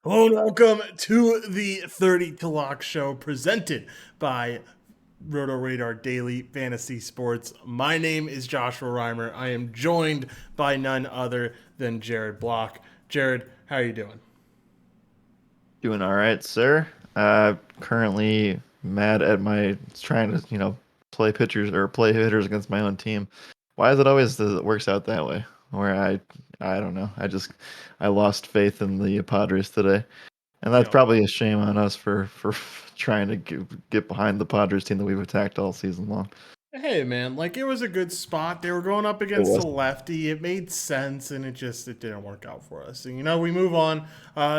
Hello and welcome to the 30 to Lock show presented by RotoRadar Daily Fantasy Sports. My name is Joshua Reimer. I am joined by none other than Jared Block. Jared, how are you doing? Doing all right, sir. Currently mad at my trying to, play pitchers or play hitters against my own team. Why is it always that it works out that way? Where I don't know. I lost faith in the Padres today, and that's Yep. probably a shame on us for trying to get behind the Padres team that we've attacked all season long. Hey man, like it was a good spot. They were going up It against a was. lefty. It made sense, and it didn't work out for us. And we move on.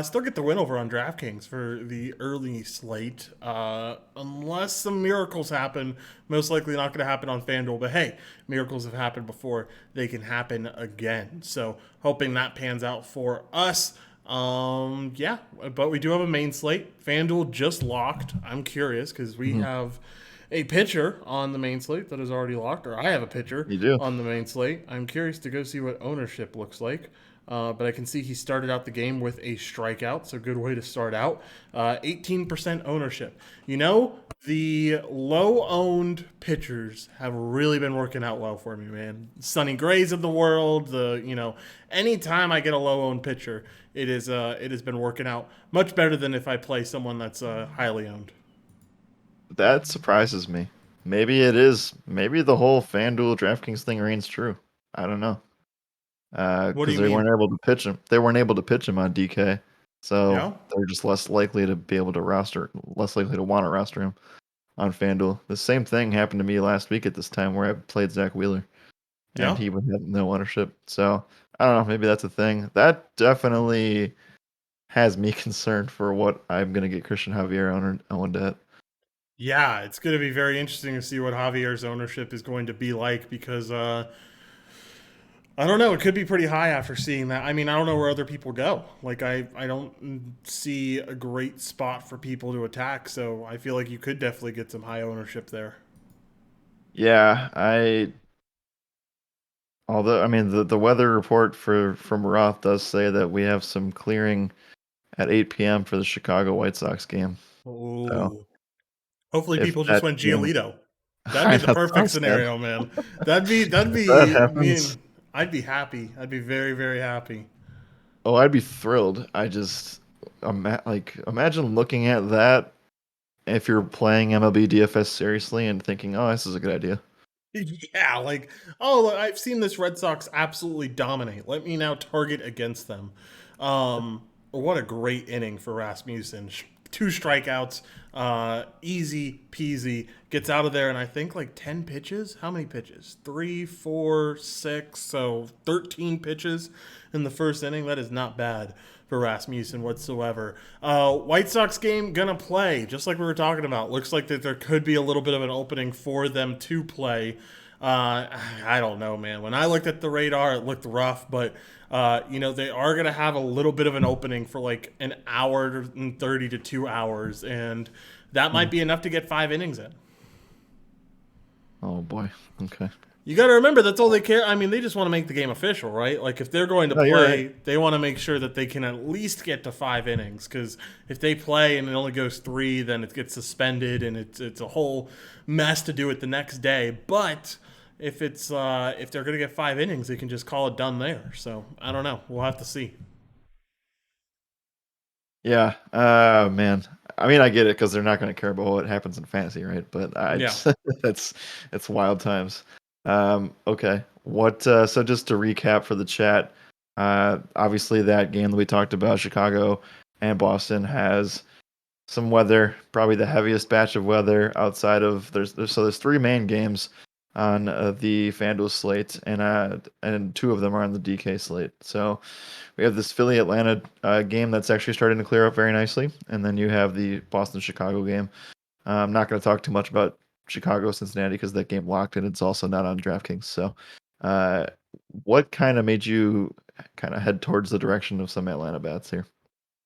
Still get the win over on DraftKings for the early slate. Unless some miracles happen, most likely not going to happen on FanDuel. But hey, miracles have happened before; they can happen again. So hoping that pans out for us. Yeah, but we do have a main slate. FanDuel just locked. I'm curious because we Mhm. have a pitcher on the main slate that is already locked, or I have a pitcher You do. on the main slate. I'm curious to go see what ownership looks like. But I can see he started out the game with a strikeout, so good way to start out. 18% ownership. The low owned pitchers have really been working out well for me, man. Sonny Grays of the world, anytime I get a low owned pitcher, it has been working out much better than if I play someone that's highly owned. That surprises me. Maybe it is. Maybe the whole FanDuel DraftKings thing reigns true. I don't know. What do Because you they mean? weren't able to pitch him. They weren't able to pitch him on DK, so Yeah. they're just less likely to be able to less likely to want to roster him on FanDuel. The same thing happened to me last week at this time where I played Zach Wheeler and Yeah. he would have no ownership. So I don't know. Maybe that's a thing. That definitely has me concerned for what I'm gonna get Christian Javier owned at. Yeah, it's going to be very interesting to see what Javier's ownership is going to be like because I don't know. It could be pretty high after seeing that. I mean, I don't know where other people go. Like, I don't see a great spot for people to attack. So I feel like you could definitely get some high ownership there. Yeah, I although I mean the weather report from Roth does say that we have some clearing at 8 p.m. for the Chicago White Sox game. So Oh, hopefully if people just that went game, Giolito. That'd I be know the it perfect sounds sad. scenario, man. That'd If that be me. happens, I'd be happy. I'd be very, very happy. oh, I'd be thrilled. I just imagine looking at that if you're playing MLB DFS seriously and thinking, "Oh, this is a good idea." Yeah, like, oh, look, I've seen this Red Sox absolutely dominate. Let me now target against them. What a great inning for Rasmussen. Two strikeouts, easy peasy. Gets out of there, and I think like 10 pitches. How many pitches? Three, four, six. So 13 pitches in the first inning. That is not bad for Rasmussen whatsoever. White Sox game gonna play, just like we were talking about. Looks like that there could be a little bit of an opening for them to play. I don't know, man. When I looked at the radar, it looked rough, but they are gonna have a little bit of an opening for like an hour and 30 to 2 hours, and that Hmm. might be enough to get 5 innings in. Oh boy. Okay. You got to remember that's all they care. I mean, they just want to make the game official, right? Like if they're going to No, you're right. play, they want to make sure that they can at least get to 5 innings. Because if they play and it only goes three, then it gets suspended and it's a whole mess to do it the next day. But if they're going to get 5 innings, they can just call it done there. So I don't know. We'll have to see. Yeah. Man. I mean, I get it because they're not going to care about what happens in fantasy, right? But I Yeah. just, that's it's wild times. Okay. What? So just to recap for the chat, obviously that game that we talked about, Chicago and Boston, has some weather, probably the heaviest batch of weather outside of there's three main games on the FanDuel slate, and two of them are on the DK slate. So we have this Philly Atlanta game that's actually starting to clear up very nicely, and then you have the Boston Chicago game. I'm not going to talk too much about Chicago Cincinnati because that game locked and it's also not on DraftKings. So, uh, what kind of made you kind of head towards the direction of some Atlanta bats here?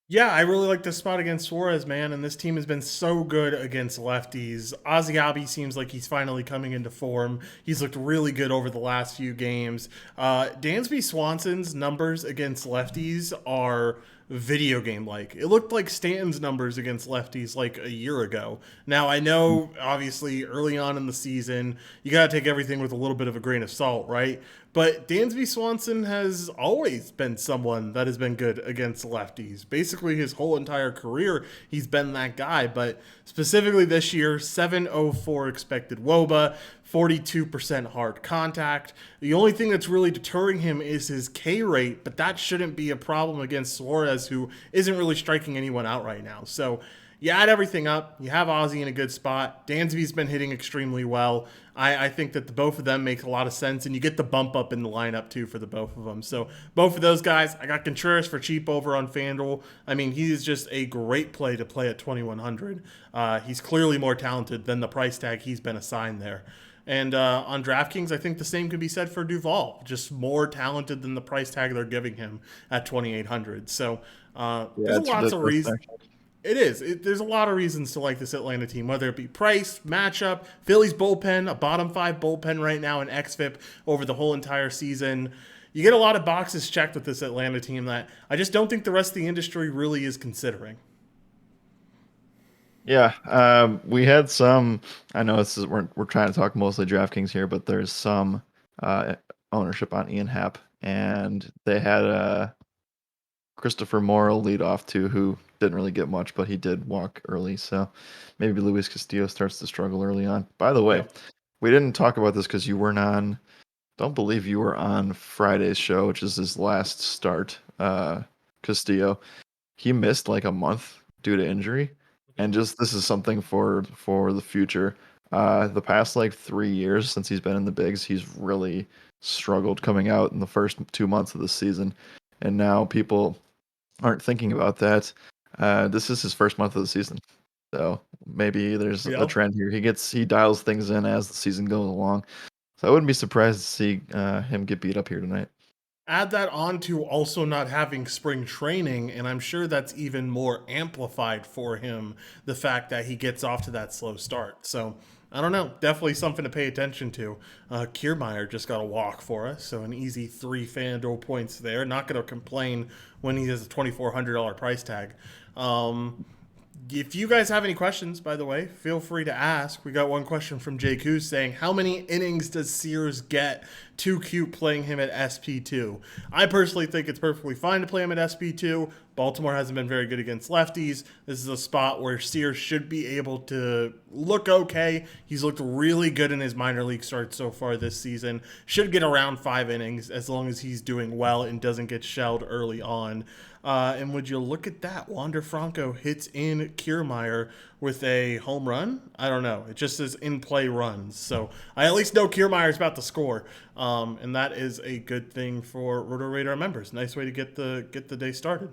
Yeah, I really like this spot against Suarez, man. And this team has been so good against lefties. Ozzy seems like he's finally coming into form. He's looked really good over the last few games. Dansby Swanson's numbers against lefties are video game like. It looked like Stanton's numbers against lefties like a year ago. Now, I know obviously early on in the season, you got to take everything with a little bit of a grain of salt, right? But Dansby Swanson has always been someone that has been good against lefties. Basically, his whole entire career, he's been that guy. But specifically this year, 704 expected WOBA, 42% hard contact. The only thing that's really deterring him is his K rate, but that shouldn't be a problem against Suarez, who isn't really striking anyone out right now. So you add everything up, you have Ozzy in a good spot. Dansby's been hitting extremely well. I think that the both of them make a lot of sense, and you get the bump up in the lineup too for the both of them. So both of those guys, I got Contreras for cheap over on FanDuel. I mean, he's just a great play to play at 2,100. He's clearly more talented than the price tag he's been assigned there. And on DraftKings, I think the same could be said for Duvall. Just more talented than the price tag they're giving him at 2,800. So Yeah, there's it's lots of ridiculous. reasons. It is. There's a lot of reasons to like this Atlanta team, whether it be price, matchup, Philly's bullpen, a bottom five bullpen right now in XFIP over the whole entire season. You get a lot of boxes checked with this Atlanta team that I just don't think the rest of the industry really is considering. Yeah, we had some. I know we're trying to talk mostly DraftKings here, but there's some uh, ownership on Ian Happ, and they had Christopher Morrill lead off too, who didn't really get much, but he did walk early. So maybe Luis Castillo starts to struggle early on. By the way, Yep. we didn't talk about this because you weren't on. Don't believe you were on Friday's show, which is his last start. Castillo, he missed like a month due to injury, and just this is something for the future. The past like 3 years since he's been in the bigs, he's really struggled coming out in the first 2 months of the season, and now people aren't thinking about that. This is his first month of the season, so maybe there's a Yep. trend here. He dials things in as the season goes along. So I wouldn't be surprised to see him get beat up here tonight. Add that on to also not having spring training, and I'm sure that's even more amplified for him, the fact that he gets off to that slow start. So I don't know, definitely something to pay attention to. Kiermaier just got a walk for us, so an easy 3 FanDuel points there. Not going to complain when he has a $2,400 price tag. If you guys have any questions, by the way, feel free to ask. We got one question from Jake Who's saying, how many innings does Sears get? Too cute playing him at SP2. I personally think it's perfectly fine to play him at SP2. Baltimore hasn't been very good against lefties. This is a spot where Sears should be able to look okay. He's looked really good in his minor league start so far this season. Should get around 5 innings as long as he's doing well and doesn't get shelled early on. And would you look at that? Wander Franco hits in Kiermaier with a home run? I don't know. It just says in play runs. So I at least know Kiermaier's about to score. And that is a good thing for RotoRadar members. Nice way to get the day started.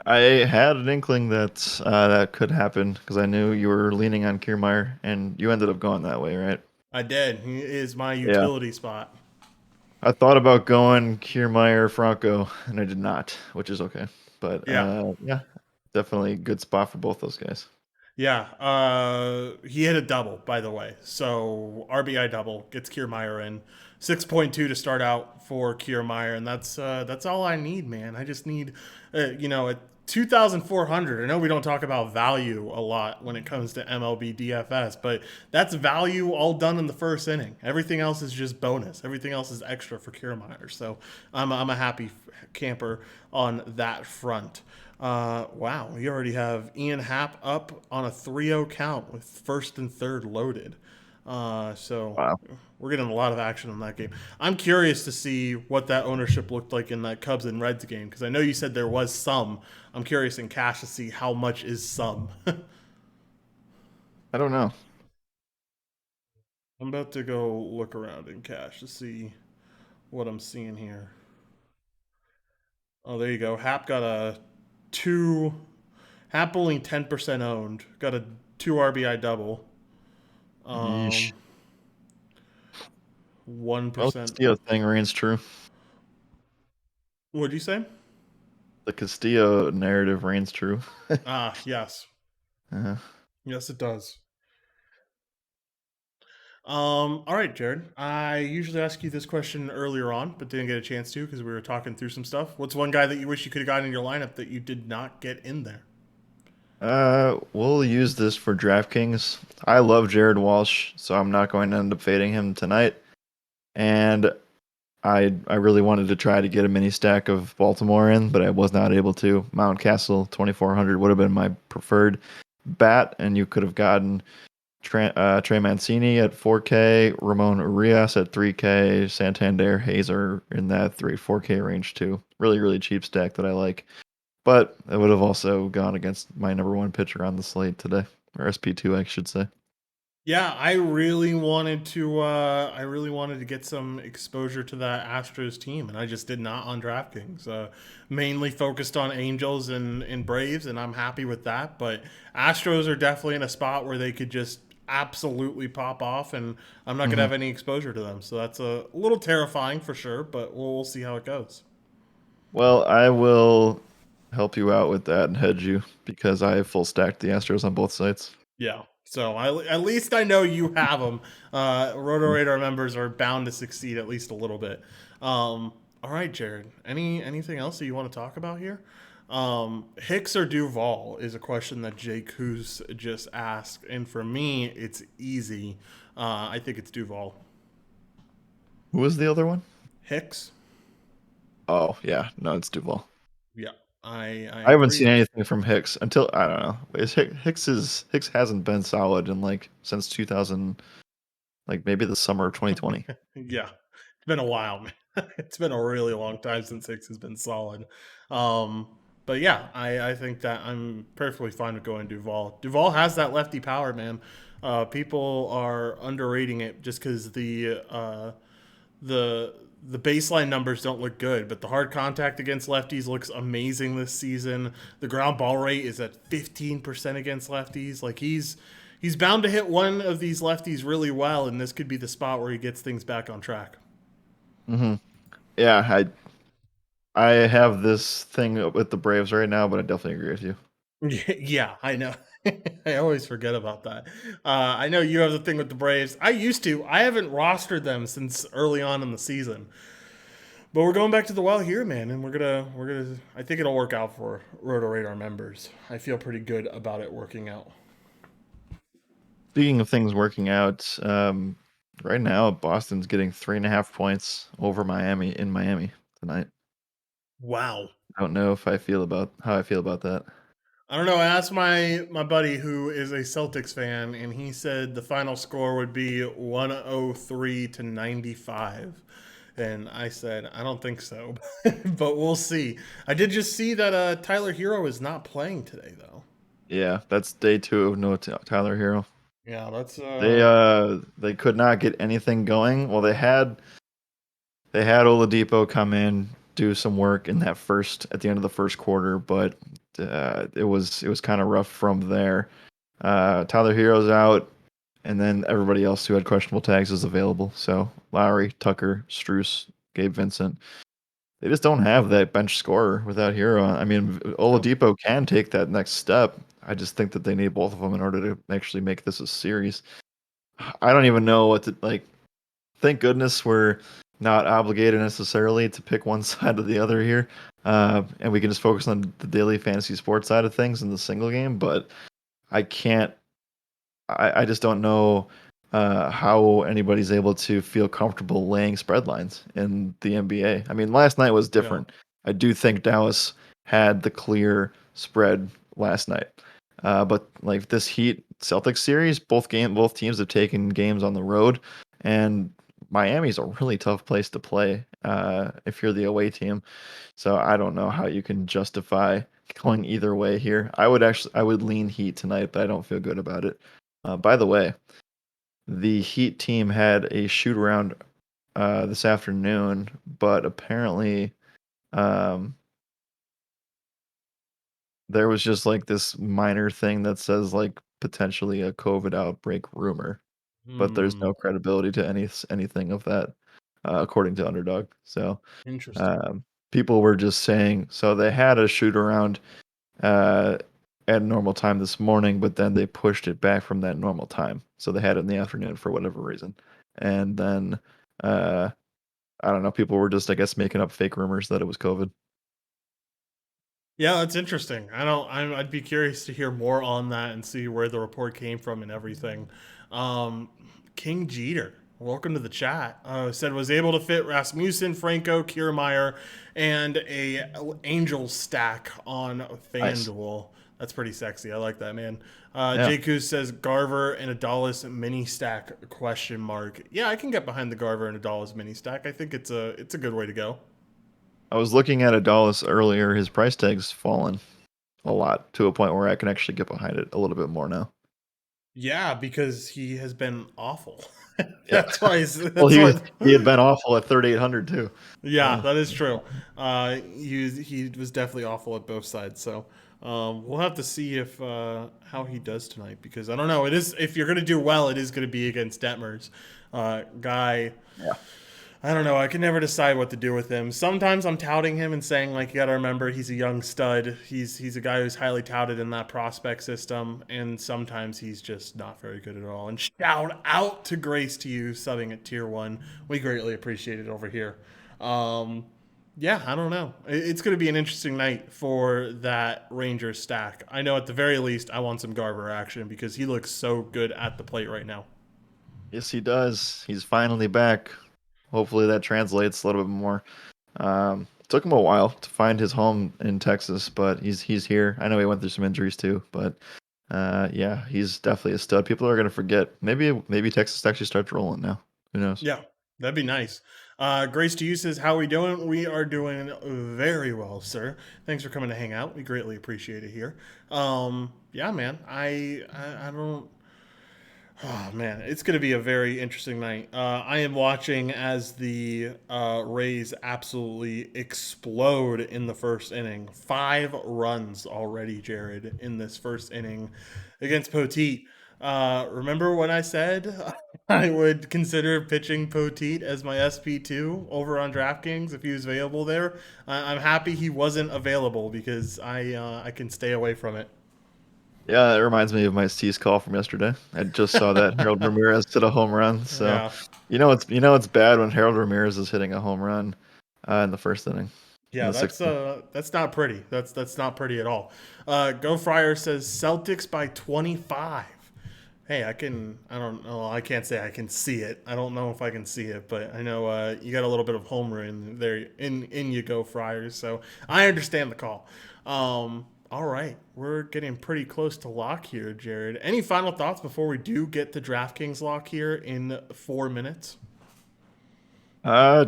I had an inkling that that could happen because I knew you were leaning on Kiermaier, and you ended up going that way, right? I did. He is my Yeah. utility spot. I thought about going Kiermaier Franco, and I did not, which is okay. But Yeah. yeah, definitely a good spot for both those guys. Yeah, he hit a double, by the way. So RBI double gets Kiermaier in 6.2 to start out for Kiermaier, and that's all I need, man. I just need, at 2,400. I know we don't talk about value a lot when it comes to MLB DFS, but that's value all done in the first inning. Everything else is just bonus. Everything else is extra for Kiermaier. So I'm a happy camper on that front. Wow, we already have Ian Happ up on a 3-0 count with first and third loaded. So Wow. we're getting a lot of action on that game. I'm curious to see what that ownership looked like in that Cubs and Reds game because I know you said there was some. I'm curious in cash to see how much is some. I don't know. I'm about to go look around in cash to see what I'm seeing here. Oh, there you go. Hap got a two. Hap only 10% owned. Got a 2 RBI double. Yeesh. Um, Well, 1%. Castillo thing reigns true. What'd you say? The Castillo narrative reigns true. Ah, yes. uh, Yes, it does. All right, Jared. I usually ask you this question earlier on, but didn't get a chance to because we were talking through some stuff. What's one guy that you wish you could have gotten in your lineup that you did not get in there? We'll use this for DraftKings. I love Jared Walsh, so I'm not going to end up fading him tonight. And I really wanted to try to get a mini stack of Baltimore in, but I was not able to. Mount Castle 2400 would have been my preferred bat, and you could have gotten Trey Mancini at 4K, Ramon Urias at 3K, Santander, Hazer in that 4K range too. Really, really cheap stack that I like. But it would have also gone against my number one pitcher on the slate today, or SP2, I should say. Yeah, I really wanted to. I really wanted to get some exposure to that Astros team, and I just did not on DraftKings. Mainly focused on Angels and Braves, and I'm happy with that. But Astros are definitely in a spot where they could just absolutely pop off, and I'm not going to hmm have any exposure to them. So that's a little terrifying for sure. But we'll see how it goes. Well, I will help you out with that and hedge you because I have full stacked the Astros on both sides. Yeah. So at least I know you have them. RotoRadar members are bound to succeed at least a little bit. All right, Jared. Anything else that you want to talk about here? Hicks or Duval is a question that Jake Hoos just asked, and for me, it's easy. I think it's Duval. Who was the other one? Hicks. Oh, yeah. No, it's Duval. Yeah, I I haven't agree. seen anything from Hicks until I don't know. Hicks hasn't been solid in like since 2000, like maybe the summer of 2020. Yeah, it's been a while, man. It's been a really long time since Hicks has been solid. Um, but yeah, I think that I'm perfectly fine with going Duval. Duval has that lefty power, man. People are underrating it just because the the baseline numbers don't look good, but the hard contact against lefties looks amazing this season. The ground ball rate is at 15% against lefties. Like he's bound to hit one of these lefties really well, and this could be the spot where he gets things back on track. hmm Yeah, I have this thing with the Braves right now, but I definitely agree with you. Yeah, I know. I always forget about that. I know you have the thing with the Braves. I used to. I haven't rostered them since early on in the season. But we're going back to the well here, man, and we're gonna. I think it'll work out for Roto Radar members. I feel pretty good about it working out. Speaking of things working out, right now Boston's getting 3.5 points over Miami in Miami tonight. Wow. I don't know if I feel about how I feel about that. I don't know. I asked my buddy who is a Celtics fan, and he said the final score would be 103 to 95. And I said, I don't think so, but we'll see. I did just see that Tyler Hero is not playing today, though. Yeah, that's day two of no Tyler Hero. Yeah, that's They could not get anything going. Well, they had Oladipo come in, do some work in that first at the end of the first quarter, but it was kind of rough from there. Tyler Hero's out, and then everybody else who had questionable tags is available. So Lowry, Tucker, Struess, Gabe Vincent. They just don't have that bench scorer without Hero. I mean, no. Oladipo can take that next step. I just think that they need both of them in order to actually make this a series. I don't even know what to like. Thank goodness we're not obligated necessarily to pick one side or the other here, and we can just focus on the daily fantasy sports side of things in the single game. But I can't. I just don't know how anybody's able to feel comfortable laying spread lines in the NBA. I mean, last night was Yeah. different. I do think Dallas had the clear spread last night. But like this Heat Celtics series, both teams have taken games on the road, and Miami's a really tough place to play if you're the away team. So I don't know how you can justify going either way here. I would lean Heat tonight, but I don't feel good about it. By the way, the Heat team had a shoot around this afternoon, but apparently um, there was just like this minor thing that says like potentially a COVID outbreak rumor, but there's Hmm. no credibility to anything of that, according to Underdog. So Interesting. um, people were just saying so they had a shoot around. Uh, at normal time this morning, but then they pushed it back from that normal time. So they had it in the afternoon for whatever reason. And then uh I don't know, people were just I guess making up fake rumors that it was COVID. Yeah, that's interesting. I'd be curious to hear more on that and see where the report came from and everything. Um, King Jeter, welcome to the chat. Said was able to fit Rasmussen, Franco, Kiermaier, and a Angel stack on Nice. FanDuel. That's pretty sexy. I like that, man. Yeah. Jakuz says Garver and a Dallas mini stack question mark. Yeah, I can get behind the Garver and a Dallas mini stack. I think it's a good way to go. I was looking at Adolis earlier. His price tag's fallen a lot to a point where I can actually get behind it a little bit more now. Yeah, because he has been awful. Yeah. That's why Well, that's why. he had been awful at 3,800 too. Yeah, So that is true. He was definitely awful at both sides. So we'll have to see if how he does tonight because I don't know. It is if you're gonna do well, it is gonna be against Detmers. Guy yeah. I don't know. I can never decide what to do with him. Sometimes I'm touting him and saying like you got to remember he's a young stud. He's a guy who's highly touted in that prospect system, and sometimes he's just not very good at all. And shout out to Grace to you subbing at tier 1. We greatly appreciate it over here. Um, yeah, I don't know. It's going to be an interesting night for that Ranger stack. I know at the very least I want some Garver action because he looks so good at the plate right now. Yes, he does. He's finally back. Hopefully that translates a little bit more. Took him a while to find his home in Texas, but he's here. I know he went through some injuries too, but yeah, he's definitely a stud. People are gonna forget. Maybe Texas actually starts rolling now. Who knows? Yeah, that'd be nice. Grace to you says, "How we doing? We are doing very well, sir. Thanks for coming to hang out. We greatly appreciate it here. Yeah, man. I don't. Oh man, it's going to be a very interesting night. I am watching as the Rays absolutely explode in the first inning. 5 runs already, Jared, in this first inning against Poteet. Remember when I said I would consider pitching Poteet as my SP2 over on DraftKings if he was available there? I'm happy he wasn't available because I can stay away from it. Yeah, it reminds me of my Steve's call from yesterday. I just saw that Harold Ramirez hit a home run. So, Yeah. it's bad when Harold Ramirez is hitting a home run in the first inning in Yeah, the sixth inning. that's not pretty. That's not pretty at all. Go Friar says Celtics by 25. Hey, I don't know. I can't say I can see it. I don't know if I can see it, but I know you got a little bit of homer in there in you go Friars. So I understand the call. All right, we're getting pretty close to lock here, Jared. Any final thoughts before we do get to DraftKings lock here in 4 minutes? Uh,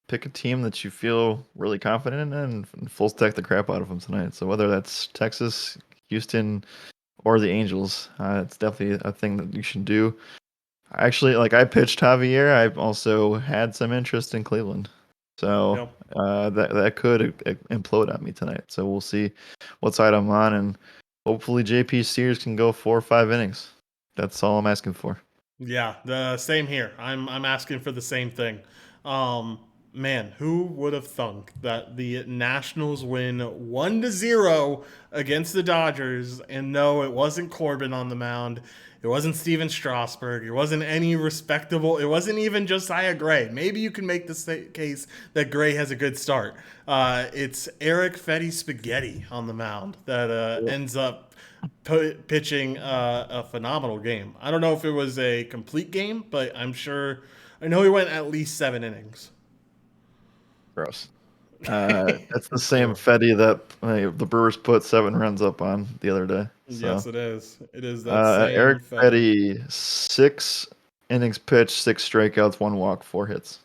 Pick a team that you feel really confident in and full stack the crap out of them tonight. So whether that's Texas, Houston, or the Angels, it's definitely a thing that you should do. Actually, like I pitched Javier, I've also had some interest in Cleveland. So Yep. that could implode on me tonight. So we'll see what side I'm on, and hopefully JP Sears can go 4 or 5 innings. That's all I'm asking for. Yeah, the same here. I'm asking for the same thing. Um, man, who would have thunk that the Nationals win 1-0 against the Dodgers? And no, it wasn't Corbin on the mound. It wasn't Steven Strasburg. It wasn't any respectable. It wasn't even Josiah Gray. Maybe you can make the case that Gray has a good start. It's Eric Fetty Spaghetti on the mound that ends up pitching a phenomenal game. I don't know if it was a complete game, but I know he went at least 7 innings. Gross. That's the same True. Fetty that the Brewers put 7 runs up on the other day. So Yes, it is. It is that same Eric Fetty. Fetty, 6 innings pitched, 6 strikeouts, 1 walk, 4 hits.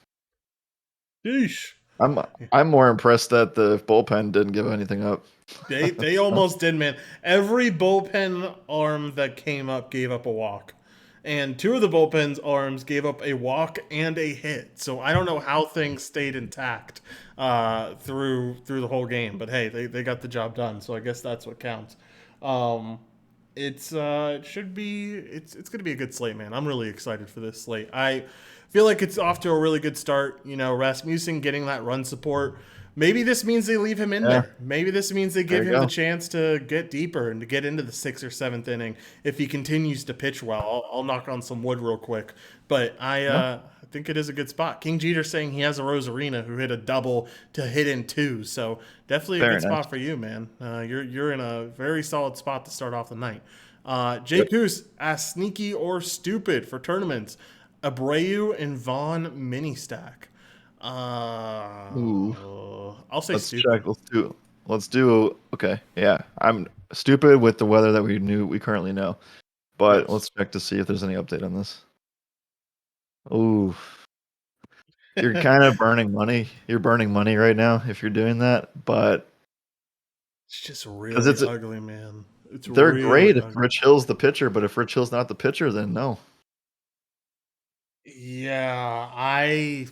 Sheesh. I'm I'm more impressed that the bullpen didn't give anything up. They So, almost did, man. Every bullpen arm that came up gave up a walk. And 2 of the bullpen's arms gave up a walk and a hit. So I don't know how things stayed intact through the whole game. But hey, they got the job done. So I guess that's what counts. Um, it should be it's going to be a good slate, man. I'm really excited for this slate. I feel like it's off to a really good start. You know, Rasmussen getting that run support Maybe this means they leave him in Yeah, there. Maybe this means they there give you him the go. chance to get deeper and to get into the 6th or 7th inning if he continues to pitch well. I'll knock on some wood real quick, but No, I think it is a good spot. King Jeter saying he has a Rosarina who hit a double to hit in two, so definitely a very good nice. spot for you, man. You're in a very solid spot to start off the night. Yep. Jake Goose asks sneaky or stupid for tournaments. Abreu and Vaughn mini stack. Ooh, I'll say let's check. stupid. Let's do. Okay, yeah. I'm stupid with the weather that we currently know, but Yes. let's check to see if there's any update on this. Ooh, you're kind of burning money. You're burning money right now if you're doing that, but It's just because really it's ugly, man. It's they're really great if ugly. Rich Hill's the pitcher, but if Rich Hill's not the pitcher, then no. Yeah, I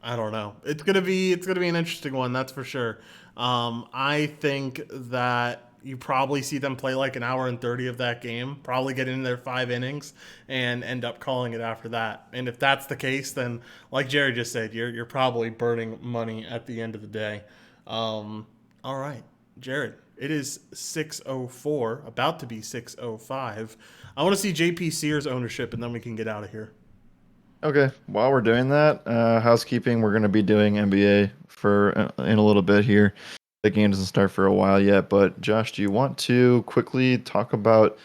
don't know. It's gonna be an interesting one, that's for sure. I think that you probably see them play like an hour and 30 of that game, probably get in their 5 innings and end up calling it after that. And if that's the case, then like Jerry just said, you're probably burning money at the end of the day. All right, Jared. It is 6:04, about to be 6:05. I want to see JP Sears ownership, and then we can get out of here. Okay, while we're doing that, housekeeping, we're going to be doing NBA for in a little bit here. The game doesn't start for a while yet, but Josh, do you want to quickly talk about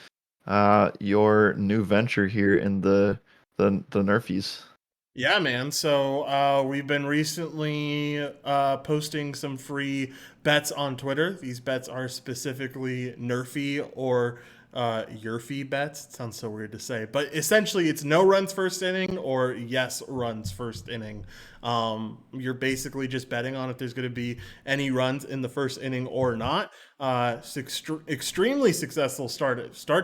your new venture here in the Nerfies? Yeah, man. So we've been recently posting some free bets on Twitter. These bets are specifically Nerfy or Yerfy bets. It sounds so weird to say, but essentially it's no runs first inning or yes runs first inning. You're basically just betting on if there's going to be any runs in the first inning or not. Extremely successful start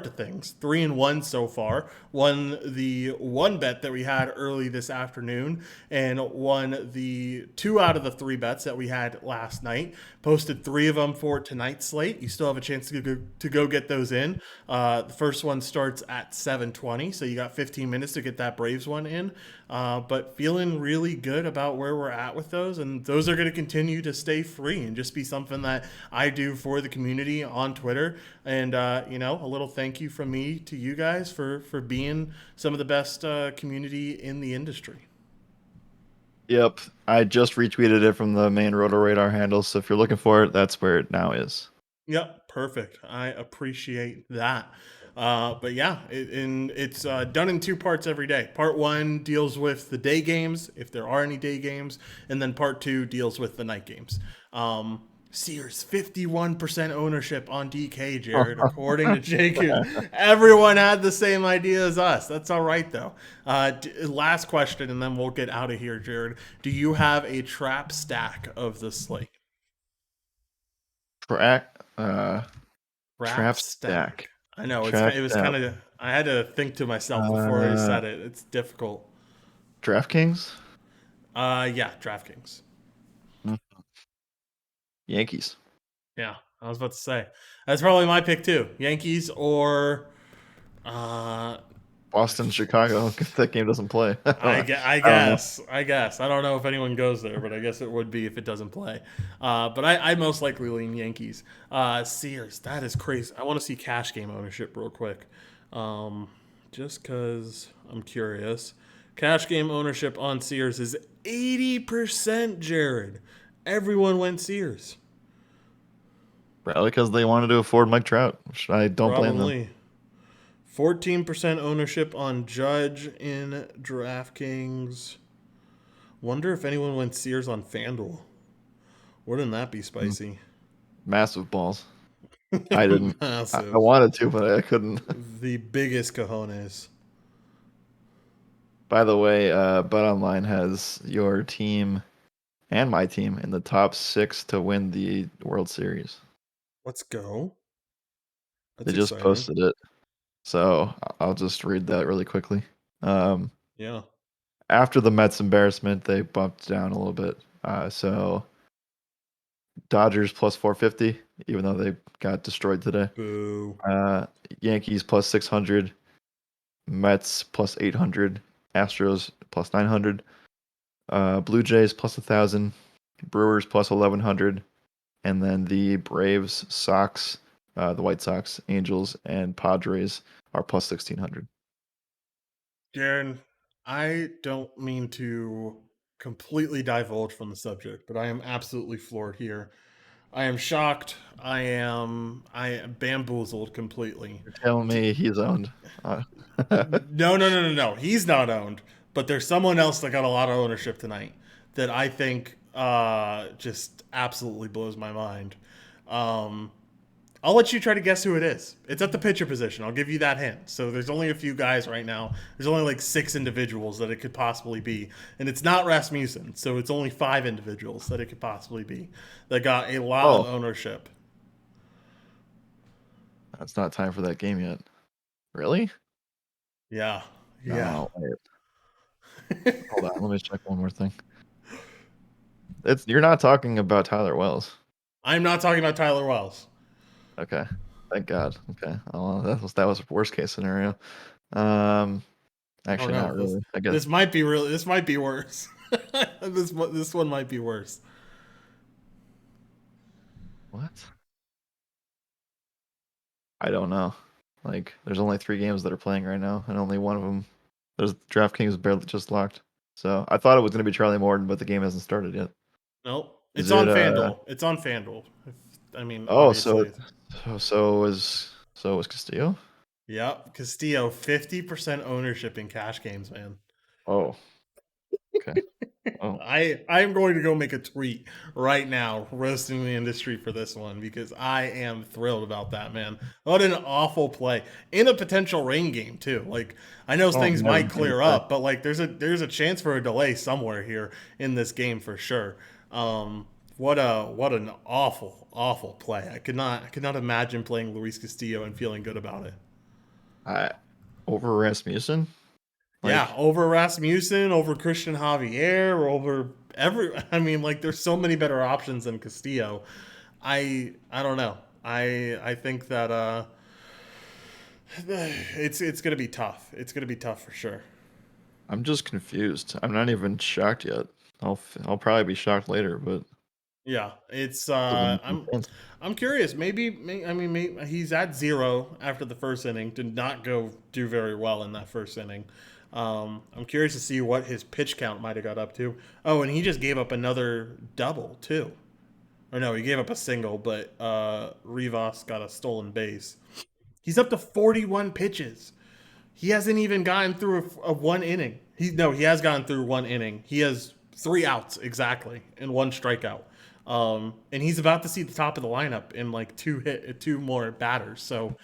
to things. 3-1 so far. Won the one bet that we had early this afternoon, and won the 2 out of the 3 bets that we had last night. Posted 3 of them for tonight's slate. You still have a chance to go get those in. The first one starts at 7:20, so you got 15 minutes to get that Braves one in. But feeling really good about where we're at with those, and those are going to continue to stay free and just be something that I do for the community on Twitter. And a little thank you from me to you guys for being some of the best community in the industry. Yep, I just retweeted it from the main RotoRadar handle, so if you're looking for it, that's where it now is. Yep, perfect. I appreciate that. But yeah, it's done in 2 parts every day. Part one deals with the day games, if there are any day games, and then part two deals with the night games. Sears 51% ownership on DK, Jared, according to Jacob. Everyone had the same idea as us. That's all right though. Last question, and then we'll get out of here, Jared. Do you have a trap stack of the slate? Track, Trap trap stack. stack, I know trap it was stack. kind of. I had to think to myself before I Uh, said it. It's difficult. DraftKings, Yeah, DraftKings. Mm, Yankees, Yeah, I was about to say that's probably my pick too. Yankees or uh, Boston, Chicago. If that game doesn't play, I don't know. I I don't know. guess. I guess. I don't know if anyone goes there, but I guess it would be if it doesn't play. But I most likely lean Yankees. Sears, that is crazy. I want to see cash game ownership real quick. Um, just because I'm curious. Cash game ownership on Sears is 80%, Jared. Everyone went Sears. Probably because they wanted to afford Mike Trout, which I don't blame them. Probably. 14% ownership on Judge in DraftKings. Wonder if anyone went Sears on FanDuel. Wouldn't that be Mm, spicy? Massive balls. I didn't. I Massive. wanted to, but I couldn't. The biggest cojones. By the way, BetOnline has your team and my team in the top 6 to win the World Series. Let's go. They That's just exciting. posted it, so I'll just read that really quickly. Um, Yeah. After the Mets embarrassment, they bumped down a little bit. So Dodgers plus 450, even though they got destroyed today. Boo. Uh, Yankees plus 600, Mets plus 800, Astros plus 900, Blue Jays plus 1,000, Brewers plus 1100, and then the Braves, Sox, the White Sox, Angels, and Padres are plus 1600. Jaron, I don't mean to completely divulge from the subject, but I am absolutely floored here. I am shocked. I am bamboozled completely. You're telling me he's owned. Uh, No, no, no, no, no. He's not owned, but there's someone else that got a lot of ownership tonight that I think just absolutely blows my mind. Um, I'll let you try to guess who it is. It's at the pitcher position. I'll give you that hint. So there's only a few guys right now. There's only like 6 individuals that it could possibly be, and it's not Rasmussen. So it's only 5 individuals that it could possibly be that got a lot of oh, ownership. it's not time for that game yet. Really? Yeah, yeah. No, wait. Hold on. Let me check one more thing. You're not talking about Tyler Wells. I'm not talking about Tyler Wells. Okay. Thank God. Okay. Oh, that was a worst case scenario. Um, Oh actually, no, not this really. I guess. this might be real. This might be worse. This one might be worse. What? I don't know. Like, there's only 3 games that are playing right now, and only one of them. There's DraftKings barely just locked. So I thought it was going to be Charlie Morton, but the game hasn't started yet. Nope, Is it's it? on FanDuel. It's on FanDuel. I mean, Oh, so obviously. so was Castillo. Yep, Castillo 50% ownership in cash games, man. Oh, okay. Oh, I am going to go make a tweet right now roasting the industry for this one because I am thrilled about that, man. What an awful play in a potential rain game too. Like I know oh, things yeah, might maybe clear play. up, but like there's a chance for a delay somewhere here in this game for sure. What an awful play. I could not imagine playing Luis Castillo and feeling good about it. I over Rasmussen. Yeah, Like, over Rasmussen, over Christian Javier, over every. I mean, like, there's so many better options than Castillo. I don't know. I think that it's gonna be tough. It's gonna be tough for sure. I'm just confused. I'm not even shocked yet. I'll probably be shocked later, but Yeah, it's doesn't make sense. I'm curious. I mean he's at 0 after the first inning. Did not go do very well in that first inning. I'm curious to see what his pitch count might have got up to. Oh, and he just gave up another double too. Or no, he gave up a single, but Rivas got a stolen base. He's up to 41 pitches. He hasn't even gotten through a one inning. He has gotten through one inning. He has 3 outs exactly and 1 strikeout. And he's about to see the top of the lineup in like two more batters. So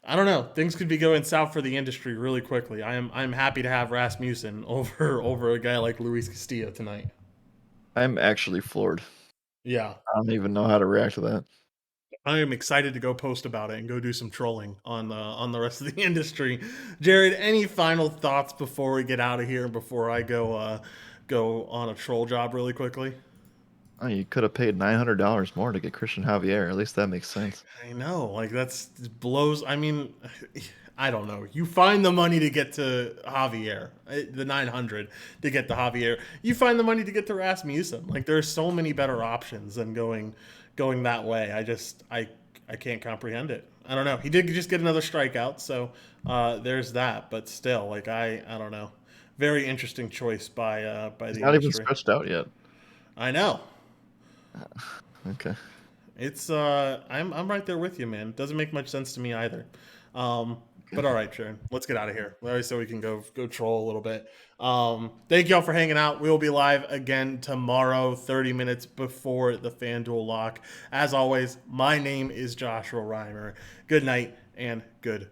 I don't know. Things could be going south for the industry really quickly. I'm happy to have Rasmussen over a guy like Luis Castillo tonight. I'm actually floored. Yeah, I don't even know how to react to that. I am excited to go post about it and go do some trolling on the rest of the industry. Jared, any final thoughts before we get out of here? Before I go on a troll job really quickly? Oh, you could have paid $900 more to get Christian Javier. At least that makes sense. I know, like that's blows. I mean, I don't know. You find the money to get to Javier, the 900 to get to Javier. You find the money to get to Rasmussen. Like there's so many better options than going that way. I can't comprehend it. I don't know. He did just get another strikeout, so there's that. But still, like I don't know. Very interesting choice by He's the not even industry. stretched out yet. I know. Okay. It's I'm right there with you, man. Doesn't make much sense to me either. But all right, Sharon, let's get out of here. Larry, so we can go troll a little bit. Thank y'all for hanging out. We'll be live again tomorrow, 30 minutes before the FanDuel lock. As always, my name is Joshua Reimer. Good night and good